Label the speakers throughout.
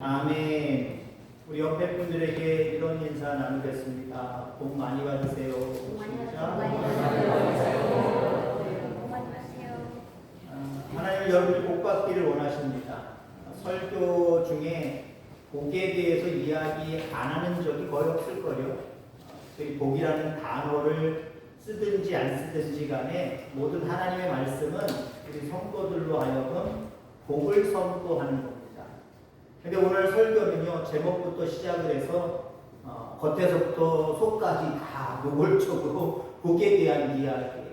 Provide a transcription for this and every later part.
Speaker 1: 아멘. 우리 옆에 분들에게 이런 인사 나누겠습니다. 복 많이 받으세요. 하나님 여러분이 복 받기를 원하십니다. 설교 중에 복에 대해서 이야기 안 하는 적이 거의 없을 거예요. 복이라는 단어를 쓰든지 안 쓰든지 간에 모든 하나님의 말씀은 우리 성도들로 하여금 복을 선포하는 겁니다. 근데 오늘 설교는요, 제목부터 시작을 해서 겉에서부터 속까지 다 노골적으로 복에 대한 이야기예요.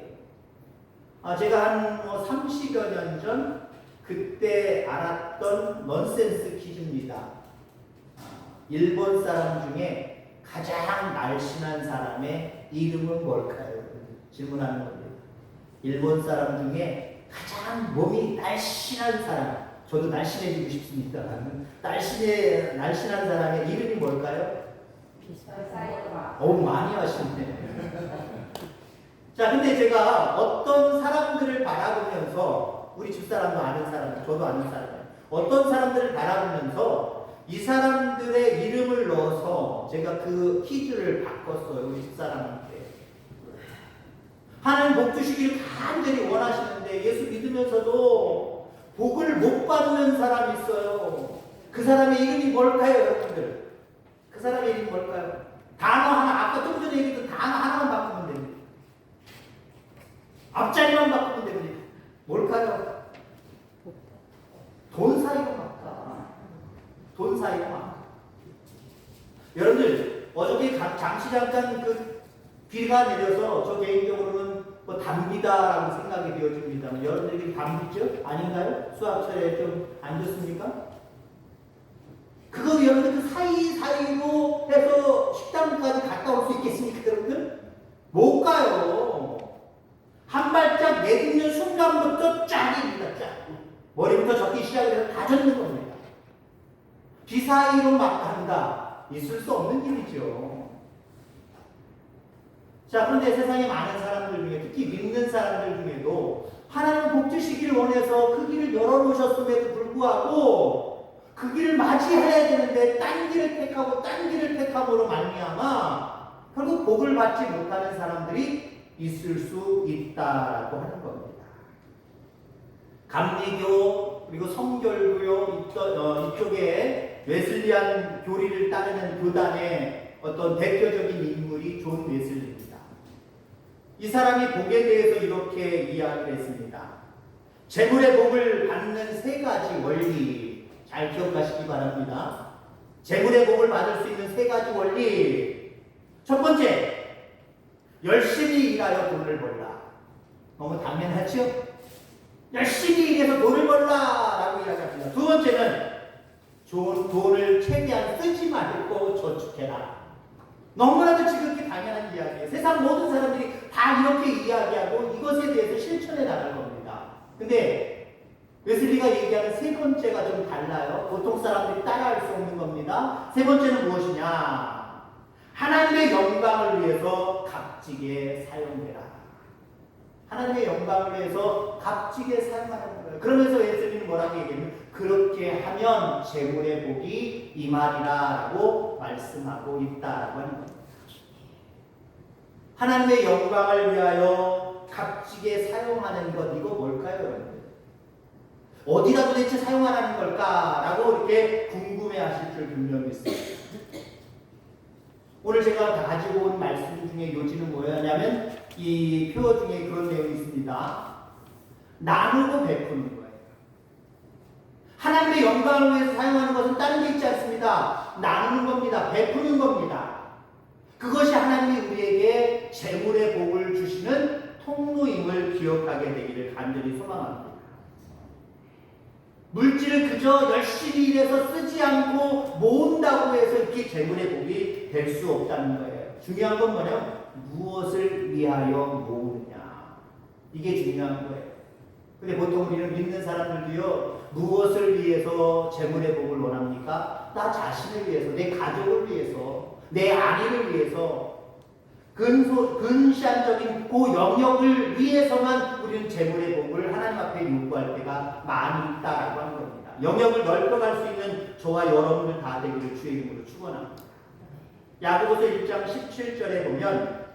Speaker 1: 제가 한 30여 년 전 그때 알았던 넌센스 퀴즈입니다. 일본 사람 중에 가장 날씬한 사람의 이름은 뭘까요? 질문하는 겁니다. 일본 사람 중에 가장 몸이 날씬한 사람, 저도 날씬해지고 싶습니다. 날씬한 사람의 이름이 뭘까요? 많이 하시네. 자, 근데 제가 어떤 사람들을 바라보면서, 우리 집사람도 아는 사람, 저도 아는 사람, 어떤 사람들을 바라보면서 이 사람들의 이름을 넣어서 제가 그 퀴즈를 바꿨어요. 우리 집사람한테. 하나님 복 주시기를 간절히 원하시는데 예수 믿으면서도 복을 못 받는 사람이 있어요. 그 사람의 이름이 뭘까요, 여러분들? 그 사람의 이름이 뭘까요? 단어 하나, 아까 좀 전에 얘기했던 단어 하나만 바꾸면 됩니다. 앞자리만 바꾸면 됩니다. 뭘까요? 돈 사이가 맞다. 돈 사이가 맞다. 여러분들, 어저께 잠시 잠깐 비가 내려서 저 개인적으로는 담비다라고 생각이 되어집니다. 여러분들에게 담비죠? 아닌가요? 수학철에 좀 안 좋습니까? 그거 여러분들 그 사이사이로 해서 식당까지 갔다 올 수 있겠습니까, 여러분들? 못 가요. 한 발짝 내딛는 순간부터 쫙입니다, 쫙. 머리부터 젖기 시작해서 다 젖는 겁니다. 비 사이로 막 간다. 있을 수 없는 일이죠. 자, 그런데 세상에 많은 사람들 중에, 특히 믿는 사람들 중에도 하나님 복 주시기를 원해서 그 길을 열어놓으셨음에도 불구하고 그 길을 맞이해야 되는데 딴 길을 택함으로 말미암아 결국 복을 받지 못하는 사람들이 있을 수 있다라고 하는 겁니다. 감리교 그리고 성결교 이쪽에 웨슬리안 교리를 따르는 교단의 어떤 대표적인 인물이 존 웨슬리입니다. 이 사람이 복에 대해서 이렇게 이야기를 했습니다. 재물의 복을 받는 세 가지 원리 잘 기억하시기 바랍니다. 재물의 복을 받을 수 있는 세 가지 원리. 첫 번째, 열심히 일하여 돈을 벌라. 너무 당연하죠? 열심히 일해서 돈을 벌라라고 이야기합니다. 두 번째는 돈을 최대한 쓰지 말고 저축해라. 너무나도 지극히 당연한 이야기예요. 세상 모든 사람들이 다 이렇게 이야기하고 이것에 대해서 실천해 나갈 겁니다. 근데 웨슬리가 얘기하는 세 번째가 좀 달라요. 보통 사람들이 따라할 수 없는 겁니다. 세 번째는 무엇이냐? 하나님의 영광을 위해서 값지게 사용해라. 하나님의 영광을 위해서 값지게 사용하는 거예요. 그러면서 웨슬리는 뭐라고 얘기하냐면 그렇게 하면 재물의 복이 임하리라라고 말씀하고 있다라고 하는 겁니다. 하나님의 영광을 위하여 값지게 사용하는 것, 이거 뭘까요, 여러분들? 어디다 도대체 사용하라는 걸까라고 이렇게 궁금해하실 줄 분명히 있습니다. 오늘 제가 가지고 온 말씀 중에 요지는 뭐였냐면 이 표 중에 그런 내용이 있습니다. 나누고 베푸는 거예요. 하나님의 영광을 위해서 사용하는 것은 다른 게 있지 않습니다. 나누는 겁니다. 베푸는 겁니다. 그것이 하나님이 우리에게 재물의 복을 주시는 통로임을 기억하게 되기를 간절히 소망합니다. 물질을 그저 열심히 일해서 쓰지 않고 모은다고 해서 이렇게 재물의 복이 될 수 없다는 거예요. 중요한 건 뭐냐면 무엇을 위하여 모으느냐. 이게 중요한 거예요. 근데 보통 우리는 믿는 사람들도요, 무엇을 위해서 재물의 복을 원합니까? 나 자신을 위해서, 내 가족을 위해서, 내 아이를 위해서, 근시안적인 그 영역을 위해서만 우리는 재물의 복을 하나님 앞에 요구할 때가 많이 있다라고 하는 겁니다. 영역을 넓혀갈 수 있는 저와 여러분들 다 되기를 주의 이름으로 축원합니다. 야고보서 1장 17절에 보면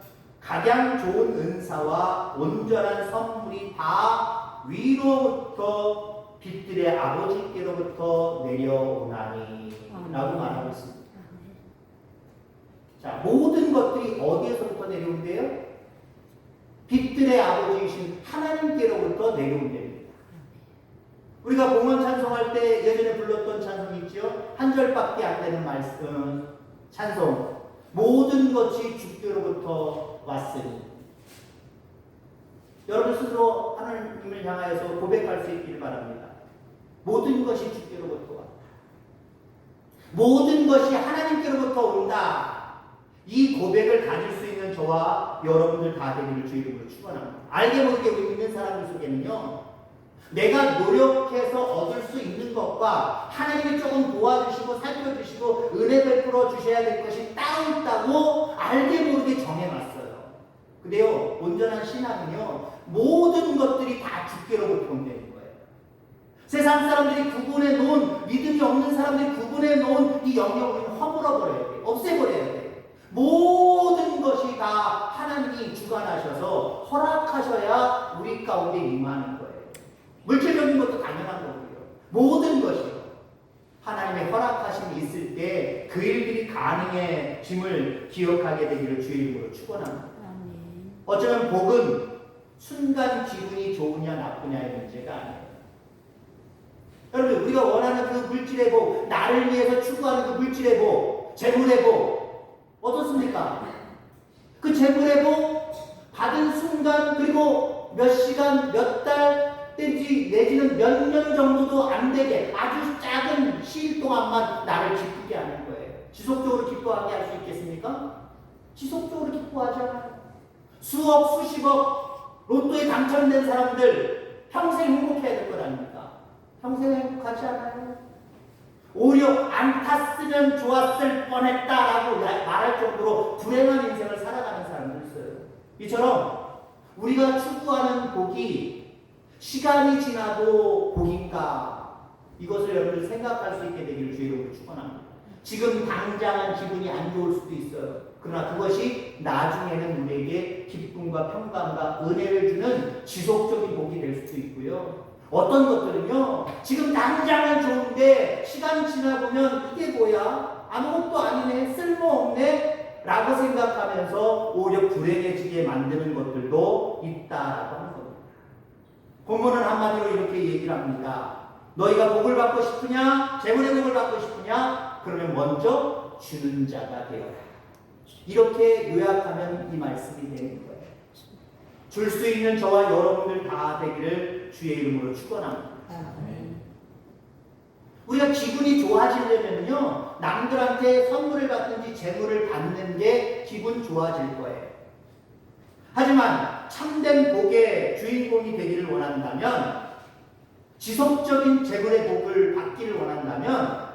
Speaker 1: 가장 좋은 은사와 온전한 선물이 다 위로부터 빛들의 아버지께로부터 내려오나니 라고 말하고 있습니다. 자, 모든 것들이 어디에서부터 내려온대요? 빛들의 아버지이신 하나님께로부터 내려온답니다. 우리가 봉헌 찬송할 때 예전에 불렀던 찬송이 있죠? 한 절밖에 안 되는 말씀, 찬송. 모든 것이 주께로부터 왔으니. 여러분 스스로 하나님을 향하여서 고백할 수 있기를 바랍니다. 모든 것이 주께로부터 왔다. 모든 것이 하나님께로부터 온다. 이 고백을 가질 수 있는 저와 여러분들 다 되기를 주 이름으로 축원합니다. 알게 모르게 우리 믿는 사람들 속에는요, 내가 노력해서 얻을 수 있는 것과 하나님이 조금 도와주시고 살펴주시고 은혜 베풀어 주셔야 될 것이 따로 있다고 알게 모르게 정해놨어요. 근데요, 온전한 신앙은요, 모든 것들이 다 주께로부터 온다는 거예요. 세상 사람들이 구분해 놓은, 믿음이 없는 사람들이 구분해 놓은 이 영역을 허물어버려야 돼요. 없애버려야 돼요. 모든 것이 다 하나님이 주관하셔서 허락하셔야 우리 가운데 임하는 거예요. 물질적인 것도 당연한 거고요. 모든 것이요. 하나님의 허락하심이 있을 때 그 일들이 가능해짐을 기억하게 되기를 주의 이름으로 축원합니다. 어쩌면 복은 순간 기분이 좋으냐 나쁘냐의 문제가 아니에요. 여러분, 우리가 원하는 그 물질의 복, 나를 위해서 추구하는 그 물질의 복, 재물의 복 어떻습니까? 그 재물의 복 받은 순간, 그리고 몇 시간, 몇 달 내지는 몇 년 정도도 안 되게 아주 작은 시일 동안만 나를 기쁘게 하는 거예요. 지속적으로 기뻐하게 할 수 있겠습니까? 지속적으로 기뻐하지 않아요. 수억, 수십억 로또에 당첨된 사람들 평생 행복해야 될 것 아닙니까? 평생 행복하지 않아요. 오히려 안 탔으면 좋았을 뻔했다라고 말할 정도로 불행한 인생을 살아가는 사람들 있어요. 이처럼 우리가 추구하는 복이 시간이 지나도 복인가, 이것을 여러분들 생각할 수 있게 되기를 주의 이름으로 축원합니다. 지금 당장은 기분이 안 좋을 수도 있어요. 그러나 그것이 나중에는 우리에게 기쁨과 평강과 은혜를 주는 지속적인 복이 될 수도 있고요. 어떤 것들은요, 지금 당장은 좋은데 시간이 지나보면 이게 뭐야? 아무것도 아니네, 쓸모없네 라고 생각하면서 오히려 불행해지게 만드는 것들도 있다라고 하는 겁니다. 본문은 한마디로 이렇게 얘기를 합니다. 너희가 복을 받고 싶으냐? 재물의 복을 받고 싶으냐? 그러면 먼저 주는 자가 되어라. 이렇게 요약하면 이 말씀이 되는 거예요. 줄 수 있는 저와 여러분들 다 되기를 주의 이름으로 축원합니다. 우리가 기분이 좋아지려면요, 남들한테 선물을 받든지 재물을 받는 게 기분 좋아질 거예요. 하지만 참된 복의 주인공이 되기를 원한다면, 지속적인 재물의 복을 받기를 원한다면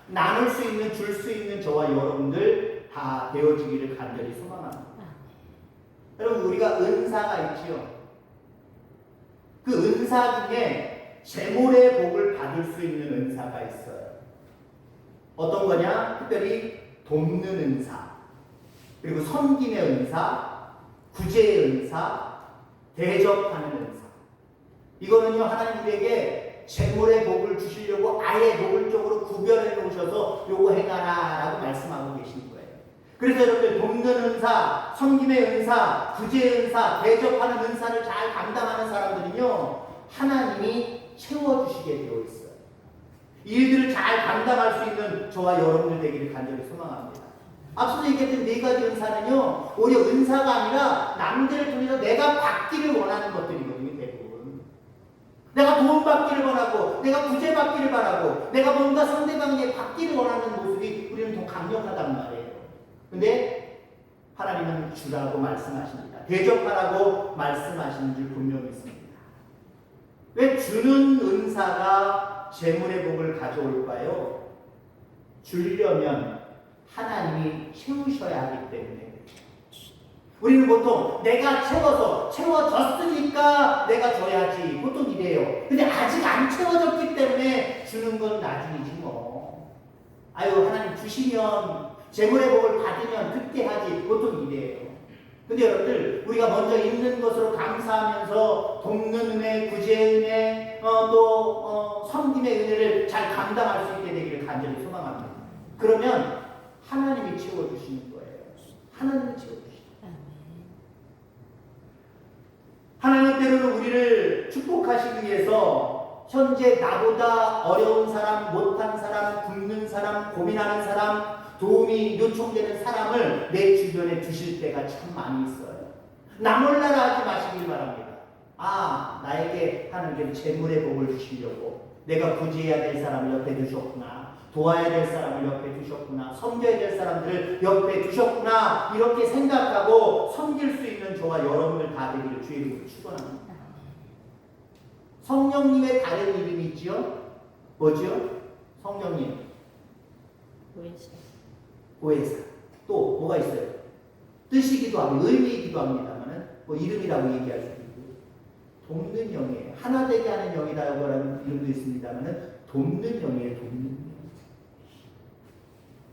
Speaker 1: 나눌 수 있는, 줄 수 있는 저와 여러분들 다 되어지기를 간절히 소망합니다. 여러분, 우리가 은사가 있지요. 그 은사 중에 재물의 복을 받을 수 있는 은사가 있어요. 어떤 거냐? 특별히 돕는 은사, 그리고 섬김의 은사, 구제의 은사, 대접하는 은사. 이거는요, 하나님 우리에게 재물의 복을 주시려고 아예 노골적으로 구별해 놓으셔서 요거 해가라 라고 말씀하고 계신 거예요. 그래서 여러분들 돕는 은사, 섬김의 은사, 구제의 은사, 대접하는 은사를 잘 감당하는 사람들은요, 하나님이 채워주시게 되어 있어요. 이 일들을 잘 감당할 수 있는 저와 여러분들 되기를 간절히 소망합니다. 앞서서 얘기했던 네 가지 은사는요, 오히려 은사가 아니라 남들을 통해서 내가 받기를 원하는 것들이거든요, 대부분. 내가 도움받기를 원하고, 내가 구제받기를 바라고, 내가 뭔가 상대방에게 받기를 원하는 모습이 우리는 더 강력하단 말이에요. 근데 하나님은 주라고 말씀하십니다. 대접하라고 말씀하시는 줄 분명히 있습니다. 왜 주는 은사가 재물의 복을 가져올까요? 주려면 하나님이 채우셔야 하기 때문에. 우리는 보통 내가 채워졌으니까 내가 줘야지, 보통 이래요. 근데 아직 안 채워졌기 때문에 주는 건 나중이지 뭐. 아유, 하나님 주시면, 재물의 복을 받으면 그때 하지. 보통 이래요. 근데 여러분들, 우리가 먼저 있는 것으로 감사하면서 돕는 은혜, 구제의 은혜, 섬김의 은혜를 잘 감당할 수 있게 되기를 간절히 소망합니다. 그러면 하나님이 채워주시는 거예요. 하나님이 채워주시는 거예요. 하나님 때로는 우리를 축복하시기 위해서 현재 나보다 어려운 사람, 못한 사람, 굶는 사람, 고민하는 사람, 도움이 요청되는 사람을 내 주변에 두실 때가 참 많이 있어요. 나 몰라라 하지 마시길 바랍니다. 아, 나에게 하나님께서 재물의 복을 주시려고 내가 구제해야 될 사람을 옆에 두셨구나. 도와야 될 사람을 옆에 두셨구나. 섬겨야 될 사람들을 옆에 두셨구나. 이렇게 생각하고 섬길 수 있는 저와 여러분들 다 되기를 주의 이름으로 축원합니다. 성령님의 다른 이름이 있지요? 뭐지요? 성령님. 보혜사. 또 뭐가 있어요? 뜻이기도 하고 의미이기도 합니다만은 뭐 이름이라고 얘기할 수 있고 돕는 영이에요. 하나 되게 하는 영이라고 하는 이름도 있습니다만은 돕는 영이에요. 돕는 영.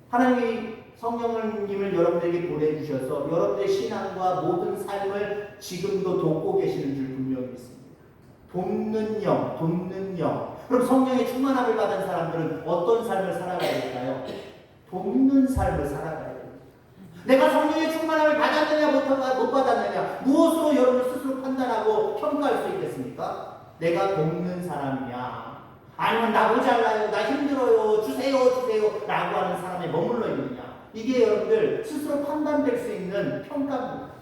Speaker 1: 하나님이 성령님을 여러분들에게 보내주셔서 여러분들의 신앙과 모든 삶을 지금도 돕고 계시는 줄 분명히 믿습니다. 돕는 영, 돕는 영. 그럼 성령의 충만함을 받은 사람들은 어떤 삶을 살아가야 될까요? 돕는 삶을 살아가야 됩니다. 내가 성령의 충만함을 받았느냐 못 받았느냐 무엇으로 여러분 스스로 판단하고 평가할 수 있겠습니까? 내가 돕는 사람이냐 아니면 나 모자라요, 나 힘들어요, 주세요 라고 하는 사람에 머물러 있느냐, 이게 여러분들 스스로 판단될 수 있는 평가입니다.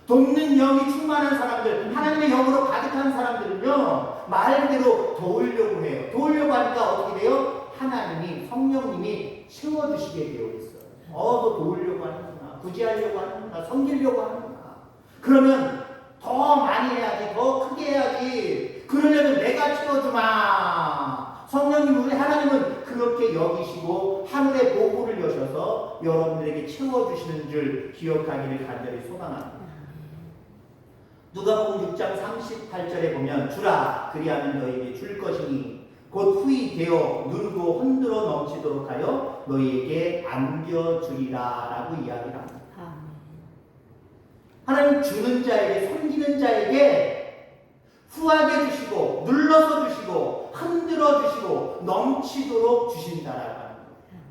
Speaker 1: 돕는 영이 충만한 사람들, 하나님의 영으로 가득한 사람들은요 말 그대로 도우려고 해요. 도우려고 하니까 어떻게 돼요? 하나님이, 성령님이 채워주시게 되어 있어요. 너 도우려고 하는구나, 구제하려고 하는구나, 섬기려고 하는구나. 그러면 더 많이 해야지, 더 크게 해야지. 그러려면 내가 채워주마. 성령님, 우리 하나님은 그렇게 여기시고 하늘의 보고를 여셔서 여러분들에게 채워주시는 줄 기억하기를 간절히 소망합니다. 누가복음 6장 38절에 보면 주라 그리하면 너희에게 줄 것이니 곧 후히 되어 누르고 흔들어 넘치도록 하여 너희에게 안겨주리라 라고 이야기를 합니다. 하나님 주는 자에게, 섬기는 자에게 후하게 주시고 눌러서 주시고 흔들어 주시고 넘치도록 주신다라고 하는 거예요.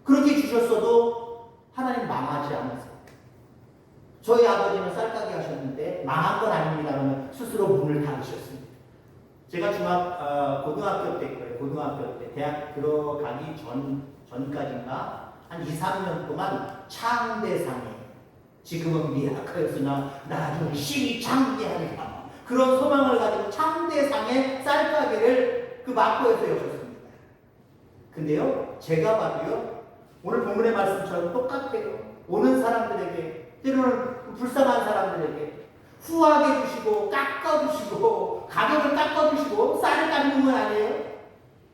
Speaker 1: 그렇게 주셨어도 하나님 망하지 않으세요. 저희 아버지는 쌀가게 하셨는데 망한 건 아닙니다. 그러면 스스로 문을 닫으셨습니다. 제가 고등학교 때 거예요. 고등학교 때 대학 들어가기 전까지인가 한 2, 3년 동안 창대상에, 지금은 미라클이었으나 나중에 신이 창대하리라, 그런 소망을 가지고 창대상의 쌀가게를 그 마포에서 여셨습니다. 근데요 제가 봐도요 오늘 본문의 말씀처럼 똑같아요. 오는 사람들에게, 때로는 불쌍한 사람들에게 후하게 주시고 깎아주시고 가격을 깎아주시고, 쌀을 깎는 건 아니에요.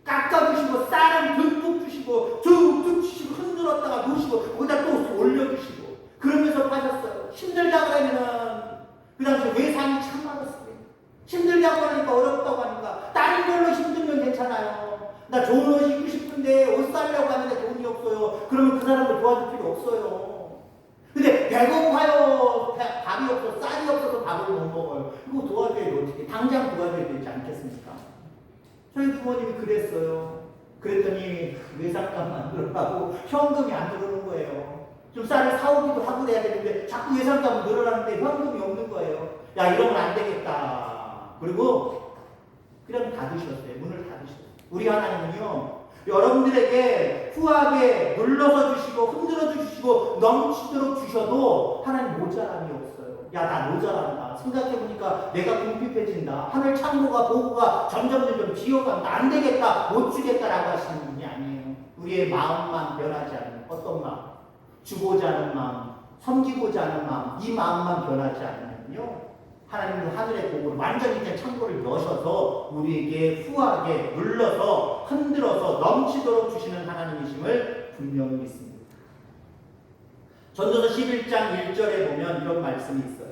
Speaker 1: 깎아주시고 쌀을 듬뿍 주시고 듬뿍 주시고 흔들었다가 놓으시고 거기다 또 올려주시고 그러면서 파셨어요. 힘들다고 하면은 그 당시에 외상이 참 많았어요. 힘들다고 하니까 어렵다고 하니까 다른 걸로 힘들면 괜찮아요. 나 좋은 옷 입고 싶은데 옷 사려고 하는데 돈이 없어요. 그러면 그 사람을 도와줄 필요 없어요. 근데 배고파요. 밥이 없어서, 쌀이 없어서 밥을 못 먹어요. 이거 도와줘야 어떻게, 당장 도와줘야 되지 않겠습니까? 저희 부모님이 그랬어요. 그랬더니 외상값 만들어가고 현금이 안 들어오는 거예요. 좀 쌀을 사오기도 하고 그래야 되는데 자꾸 외상값은 늘어나는데 현금이 없는 거예요. 야, 이러면 안 되겠다. 그리고 그냥 닫으셨어요. 문을 닫으셨어요. 우리 하나님은요 여러분들에게 후하게 눌러서 주시고 흔들어 주시고 넘치도록 주셔도 하나님 모자람이 없어요. 야, 나 모자란다. 생각해보니까 내가 궁핍해진다. 하늘 창고가, 보고가 점점 비어간다. 안 되겠다. 못 주겠다라고 하시는 분이 아니에요. 우리의 마음만 변하지 않는, 어떤 마음? 주고자 하는 마음, 섬기고자 하는 마음, 이 마음만 변하지 않으면요 하나님은 하늘의 복을 완전히 그냥 창고를 여셔서 우리에게 후하게 눌러서 흔들어서 넘치도록 주시는 하나님이심을 분명히 믿습니다. 전도서 11장 1절에 보면 이런 말씀이 있어요.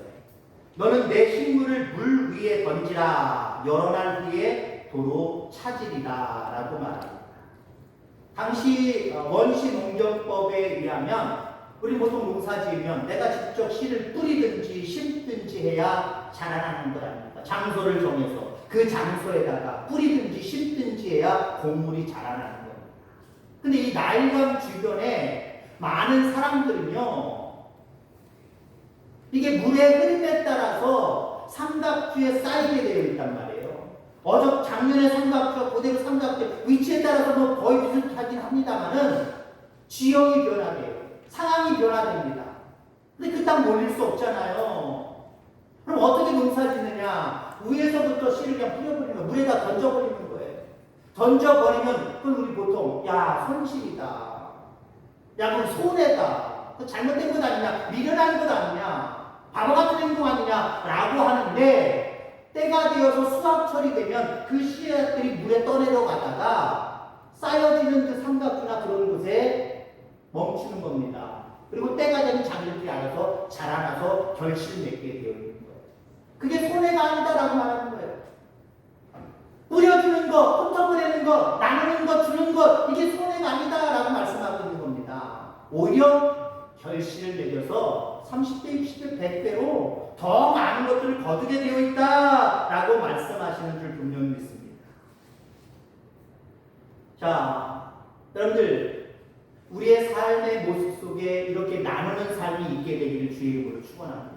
Speaker 1: 너는 내 식물을 물 위에 던지라. 여러 날 후에 도로 찾으리라 라고 말합니다. 당시 원시 농경법에 의하면 우리 보통 농사 지으면 내가 직접 씨를 뿌리든지 심든지 해야 자라나는 것 아닙니까? 장소를 정해서 그 장소에다가 뿌리든지 심든지 해야 곡물이 자라나는 거예요. 근데 이 나일강 주변에 많은 사람들은요, 이게 물의 흐름에 따라서 삼각주에 쌓이게 되어 있단 말이에요. 작년에 삼각주, 그대로 삼각주, 위치에 따라서 뭐 거의 비슷하긴 합니다만은 지형이 변화돼요. 상황이 변화됩니다. 근데 그 땅 몰릴 수 없잖아요. 그럼 어떻게 농사 짓느냐? 위에서부터 씨를 그냥 뿌려버리는 거예요. 물에다 던져버리는 거예요. 던져버리면, 그건 우리 보통, 야, 손실이다. 야, 그건 손해다. 그 잘못된 것 아니냐? 미련한 것 아니냐? 바보 같은 행동 아니냐? 라고 하는데, 때가 되어서 수확철이 되면 그 씨앗들이 물에 떠내려가다가 쌓여지는 그 삼각주나 그런 곳에 멈추는 겁니다. 그리고 때가 되면 자기들이 알아서 자라나서 결실을 맺게 되어 있는 거예요. 그게 손해가 아니다라고 말하는 거예요. 뿌려주는 거, 흩어보내는 거, 나누는 거, 주는 거, 이게 손해가 아니다라고 말씀하고 있는 겁니다. 오히려 결실을 맺어서 30배, 60배, 100배로 더 많은 것들을 거두게 되어 있다라고 말씀하시는 줄 분명히 믿습니다. 자, 여러분들, 우리의 삶의 모습 속에 이렇게 나누는 삶이 있게 되기를 주의 이름으로 축원합니다.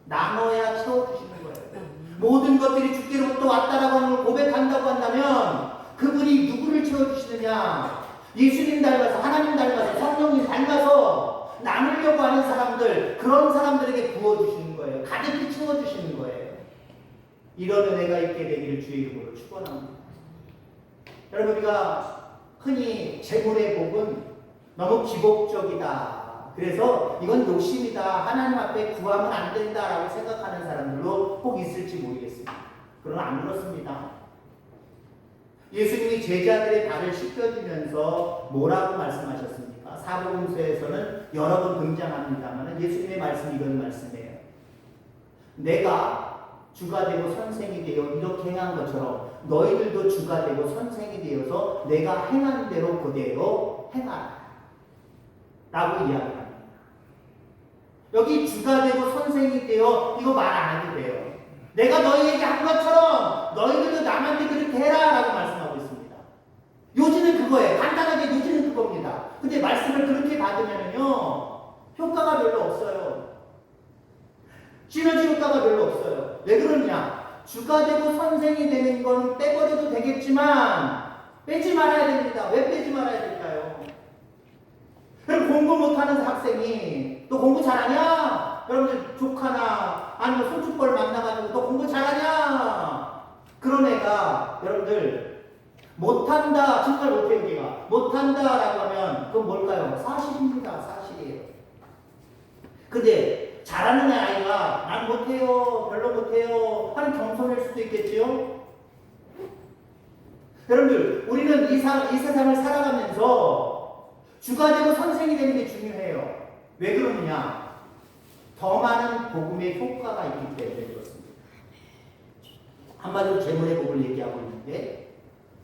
Speaker 1: 나눠야 채워주시는 거예요. 모든 것들이 주께로부터 왔다라고 하는 걸 고백한다고 한다면 그분이 누구를 채워주시느냐? 예수님 닮아서, 하나님 닮아서, 성령님 닮아서 나누려고 하는 사람들, 그런 사람들에게 부어주시는 거예요. 가득히 채워주시는 거예요. 이런 은혜가 있게 되기를 주의 이름으로 축원합니다. 여러분, 우리가 흔히 재물의 복은 너무 기복적이다. 그래서 이건 욕심이다. 하나님 앞에 구하면 안 된다라고 생각하는 사람들도 꼭 있을지 모르겠습니다. 그러나 안 그렇습니다. 예수님이 제자들의 발을 씻겨주면서 뭐라고 말씀하셨습니까? 사복음서에서는 여러 번 등장합니다만 예수님의 말씀이 이런 말씀이에요. 내가 주가 되고 선생이 되어 이렇게 행한 것처럼 너희들도 주가 되고 선생이 되어서 내가 행한 대로 그대로 행하라 라고 이야기합니다. 여기 주가 되고 선생이 되어 이거 말 안 해도 돼요. 내가 너희에게 한 것처럼 너희들도 남한테 그렇게 해라 라고 말씀하고 있습니다. 요지는 그거예요. 간단하게 요지는 그겁니다. 근데 말씀을 그렇게 받으면요 효과가 별로 없어요. 시너지 효과가 별로 없어요. 왜 그러냐? 주가 되고 선생이 되는 건 떼버려도 되겠지만 빼지 말아야 됩니다. 왜 빼지 말아야 될까요? 그럼 공부 못하는 학생이 너 공부 잘하냐? 여러분들 조카나 아니면 손주뻘 만나가지고 너 공부 잘하냐? 그런 애가 여러분들 못한다, 정말 못해요. 우리가 못한다라고 하면 그건 뭘까요? 사실입니다. 사실이에요. 근데 잘하는 아이가 난 못해요, 별로 못해요 하는 경솔일 수도 있겠지요. 여러분들, 우리는 이 세상을 살아가면서 주가 되고 선생이 되는 게 중요해요. 왜 그러느냐? 더 많은 복음의 효과가 있기 때문에 그렇습니다. 한마디로 재물의 복을 얘기하고 있는데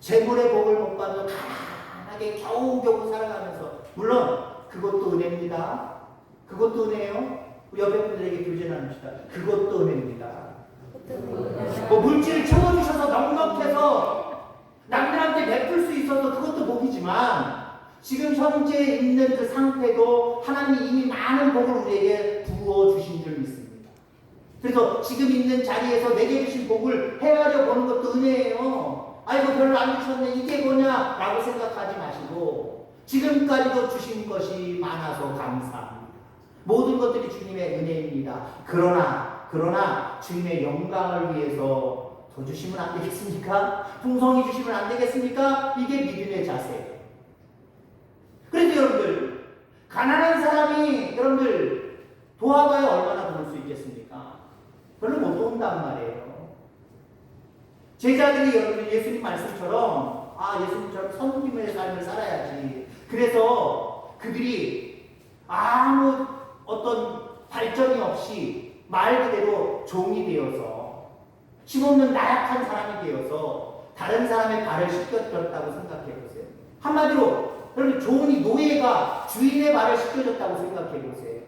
Speaker 1: 재물의 복을 못 받고 가난하게 겨우겨우 살아가면서, 물론 그것도 은혜입니다. 그것도 은혜예요. 우리 옆에 분들에게 교제 나눕시다. 그것도 은혜입니다. 물질을 채워주셔서 넉넉해서 남들한테 베풀 수 있어서 그것도 복이지만 지금 현재 있는 그 상태도 하나님이 이미 많은 복을 우리에게 부어주신 줄 믿습니다. 그래서 지금 있는 자리에서 내게 주신 복을 헤아려 보는 것도 은혜예요. 아이고 별로 안 주셨네 이게 뭐냐 라고 생각하지 마시고 지금까지도 주신 것이 많아서 감사합니다. 모든 것들이 주님의 은혜입니다. 그러나 주님의 영광을 위해서 더 주시면 안 되겠습니까? 풍성히 주시면 안 되겠습니까? 이게 믿음의 자세예요. 그래서 여러분들, 가난한 사람이 여러분들 도와줘야 얼마나 도울 수 있겠습니까? 별로 못 도운단 말이에요. 제자들이 여러분들 예수님 말씀처럼 예수님처럼 선구림의 삶을 살아야지. 그래서 그들이 아무 어떤 발전이 없이 말 그대로 종이 되어서 힘없는 나약한 사람이 되어서 다른 사람의 발을 씻겨줬다고 생각해 보세요. 한마디로 여러분 종이 노예가 주인의 발을 씻겨줬다고 생각해 보세요.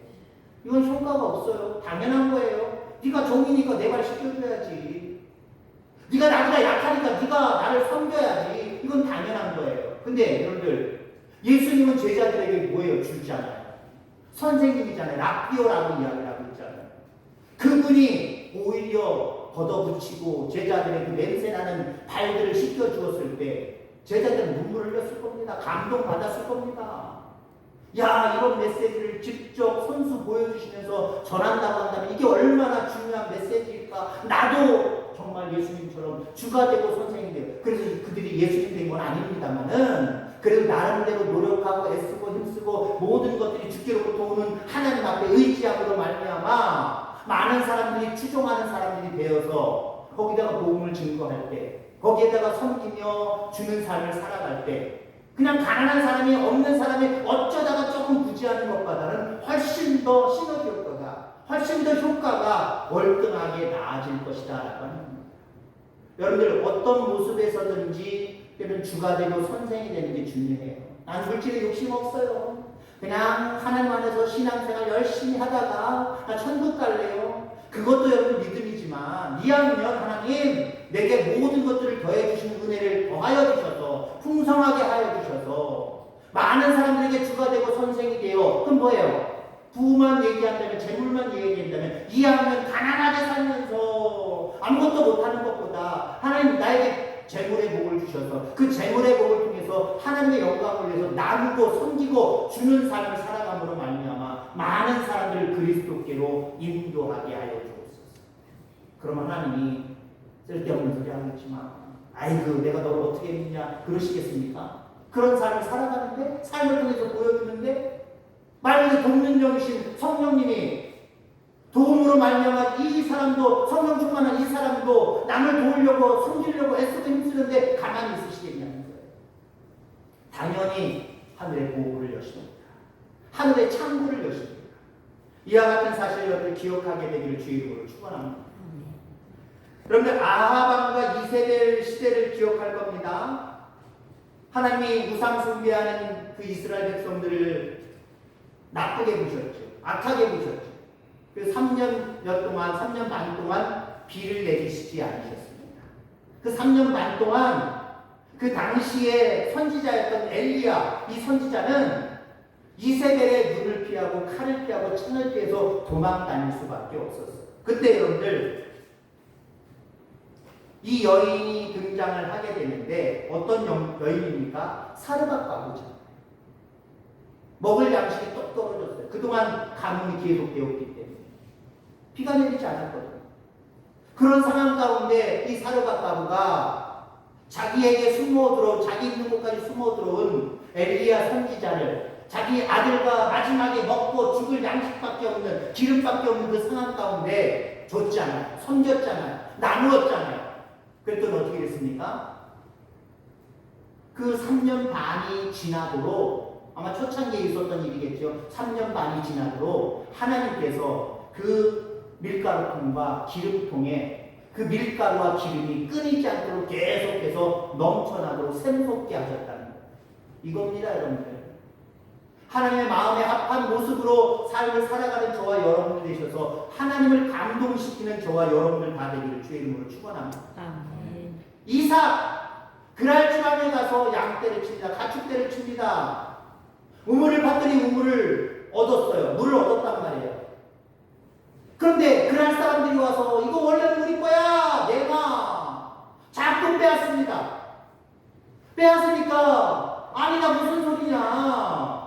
Speaker 1: 이건 효과가 없어요. 당연한 거예요. 네가 종이니까 내 발 씻겨줘야지. 네가 나보다 약하니까 네가 나를 섬겨야지. 이건 당연한 거예요. 근데 여러분들 예수님은 제자들에게 뭐예요? 주잖아요. 선생님이잖아요. 랍비오라고 이야기를 하고 있잖아요. 그분이 오히려 걷어붙이고 제자들의 그 냄새나는 발들을 씻겨주었을 때 제자들은 눈물을 흘렸을 겁니다. 감동받았을 겁니다. 야, 이런 메시지를 직접 손수 보여주시면서 전한다고 한다면 이게 얼마나 중요한 메시지일까. 나도 정말 예수님처럼 주가 되고 선생이 되고, 그래서 그들이 예수님 된 건 아닙니다만은 그래도 나름대로 노력하고 애쓰고 힘쓰고 모든 것들이 주께로부터 오는 하나님 앞에 의지함으로 말미암아 많은 사람들이 추종하는 사람들이 되어서 거기다가 복음을 증거할 때, 거기에다가 섬기며 주는 삶을 살아갈 때, 그냥 가난한 사람이 없는 사람이 어쩌다가 조금 부지하는 것보다는 훨씬 더 시너지 효과가, 훨씬 더 효과가 월등하게 나아질 것이다 라고 하는 겁니다. 여러분들 어떤 모습에서든지 주가 되고 선생이 되는 게 중요해요. 난 물질에 욕심 없어요. 그냥 하나님 안에서 신앙생활 열심히 하다가 나 천국 갈래요. 그것도 여러분 믿음이지만 이왕이면 하나님 내게 모든 것들을 더해 주시는 은혜를 더하여 주셔서 풍성하게 하여 주셔서 많은 사람들에게 주가 되고 선생이 되어, 그럼 뭐예요? 부만 얘기한다면, 재물만 얘기한다면 이왕이면 가난하게 살면서 아무것도 못하는 것보다 하나님 나에게 재물의 복을 주셔서 그 재물의 복을 통해서 하나님의 영광을 위해서 나누고 섬기고 주는 삶을 살아감으로 말미암아 많은 사람들을 그리스도께로 인도하게 하여 주옵소서. 그러면 하나님이 쓸데없는 소리 하겠지만 아이고 내가 너를 어떻게 믿냐 그러시겠습니까? 그런 삶을 살아가는데, 삶을 통해서 보여주는데, 만약에 돕는 영이신 성령님이 도움으로 말미암아 이 사람도, 성령 충만한 이 사람도 남을 도우려고 섬기려고 애쓰고 힘쓰는데 가만히 있으시겠냐는 거예요. 당연히 하늘의 보호를 여십니다. 하늘의 창구를 여십니다. 이와 같은 사실을 여러분들 기억하게 되기를 주의 이름으로 축원합니다. 여러분들 아하방과 이세벨 시대를 기억할 겁니다. 하나님이 우상 숭배하는 그 이스라엘 백성들을 나쁘게 보셨죠. 악하게 보셨죠. 그 3년 반 동안 비를 내리시지 않으셨습니다. 그 3년 반 동안 그 당시에 선지자였던 엘리야, 이 선지자는 이세벨의 눈을 피하고 칼을 피하고 창을 피해서 도망 다닐 수밖에 없었어요. 그때 여러분들 이 여인이 등장을 하게 되는데 어떤 여인입니까? 사르밧 과부죠. 먹을 양식이 똑 떨어졌어요. 그동안 가뭄이 계속되었기 때문에 비가 내리지 않았거든요. 그런 상황 가운데 이 사르밧 과부가 자기에게 자기 있는 곳까지 숨어 들어온 엘리야 선지자를 자기 아들과 마지막에 먹고 죽을 양식밖에 없는, 기름밖에 없는 그 상황 가운데 줬잖아요. 섬겼잖아요. 나누었잖아요. 그랬더니 어떻게 됐습니까? 그 3년 반이 지나도록, 아마 초창기에 있었던 일이겠죠. 3년 반이 지나도록 하나님께서 그 밀가루통과 기름통에 그 밀가루와 기름이 끊이지 않도록 계속해서 넘쳐나도록 샘솟게 하셨다는 거예요. 이겁니다, 여러분들. 하나님의 마음에 합한 모습으로 삶을 살아가는 저와 여러분들 되셔서 하나님을 감동시키는 저와 여러분들 다 되기를 주의 이름으로 축원합니다. 이삭 그랄 지방에 가서 양떼를 칩니다. 가축떼를 칩니다. 우물을 봤더니 우물을 얻었어요. 물을 얻었단 말이에요. 그런데 그랄 사람들이 와서 이거 원래 우리 거야. 내가 자꾸 빼앗습니다. 빼앗으니까 아니 나 무슨 소리냐.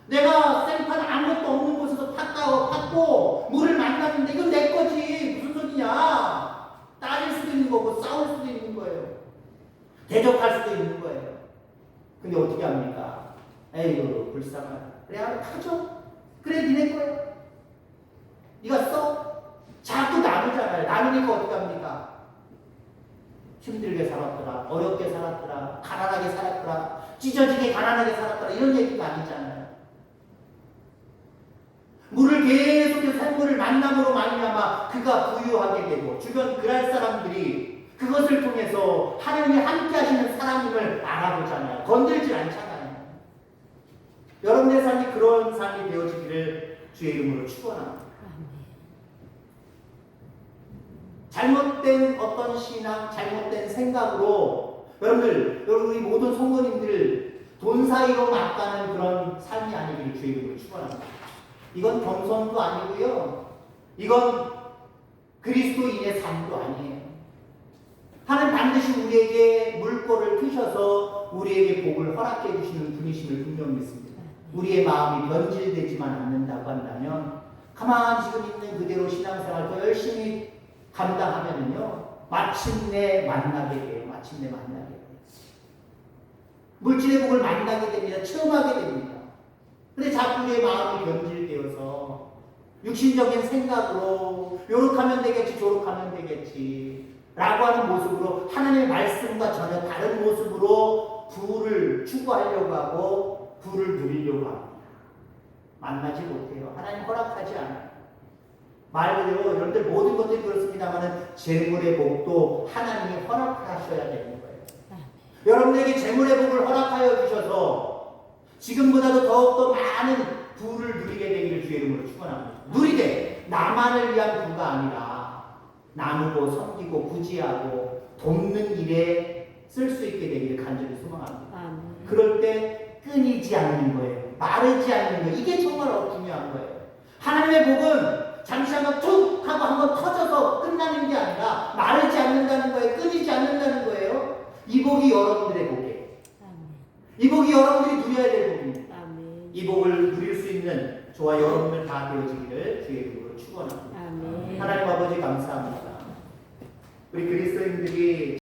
Speaker 1: 내가 생판 아무것도 없는 곳에서 팠고 물을 만났는데 이건 내 거지. 무슨 소리냐. 따질 수도 있는 거고 싸울 수도 있는 거예요. 대적할 수도 있는 거예요. 근데 어떻게 합니까? 에이구 불쌍하다. 그래 하죠. 그래 니네 거야. 네가 써. 자꾸 나누잖아요. 나누니까 어떻게 합니까? 힘들게 살았더라. 어렵게 살았더라. 가난하게 살았더라. 찢어지게 가난하게 살았더라. 이런 얘기가 아니잖아요. 물을 계속해서 성부를 만남으로 말미암아 그가 부유하게 되고 주변 그랄 사람들이 그것을 통해서 하나님이 함께 하시는 사람임을 알아보잖아요. 건들지 않잖아요. 여러분의 삶이 그런 삶이 되어지기를 주의 이름으로 축원합니다. 잘못된 어떤 신앙, 잘못된 생각으로 여러분들 우리 모든 성도님들 돈 사이로 맞가는 그런 삶이 아니기를 주의 이름으로 축원합니다. 이건 겸손도 아니고요. 이건 그리스도인의 삶도 아니에요. 하나님 반드시 우리에게 물꼬를 트셔서 우리에게 복을 허락해 주시는 분이심을 분명히 믿습니다. 우리의 마음이 변질되지만 않는다고 한다면 가만히 지금 있는 그대로 신앙생활 더 열심히 감당하면은요 마침내 만나게 돼요. 마침내 만나게 돼요. 물질의 복을 만나게 됩니다. 체험하게 됩니다. 근데 자꾸 우리의 마음이 변질되어서 육신적인 생각으로 요렇게 하면 되겠지 저렇게 하면 되겠지 라고 하는 모습으로 하나님의 말씀과 전혀 다른 모습으로 부를 추구하려고 하고 부를 누리려고 합니다. 만나지 못해요. 하나님 허락하지 않아요. 말 그대로 여러분들 모든 것들이 그렇습니다만 재물의 복도 하나님이 허락하셔야 되는 거예요. 여러분에게 재물의 복을 허락하여 주셔서 지금보다도 더욱더 많은 부를 누리게 되기를 주의 이름으로 축원합니다. 누리되 나만을 위한 부가 아니라 나누고 섬기고 구제하고 돕는 일에 쓸 수 있게 되기를 간절히 소망합니다. 그럴 때 끊이지 않는 거예요. 마르지 않는 거예요. 이게 정말 중요한 거예요. 하나님의 복은 잠시 한번 툭 하고 한번 터져서 끝나는 게 아니라 마르지 않는다는 거예요. 끊이지 않는다는 거예요. 이 복이 여러분들의 복이에요. 이 복이 여러분들이 누려야 될 복입니다. 이 복을 누릴 수 있는 저와 여러분들 다 되어지기를 주의 이름으로 축원합니다. 하나님 아버지 감사합니다. 우리 그리스도인들이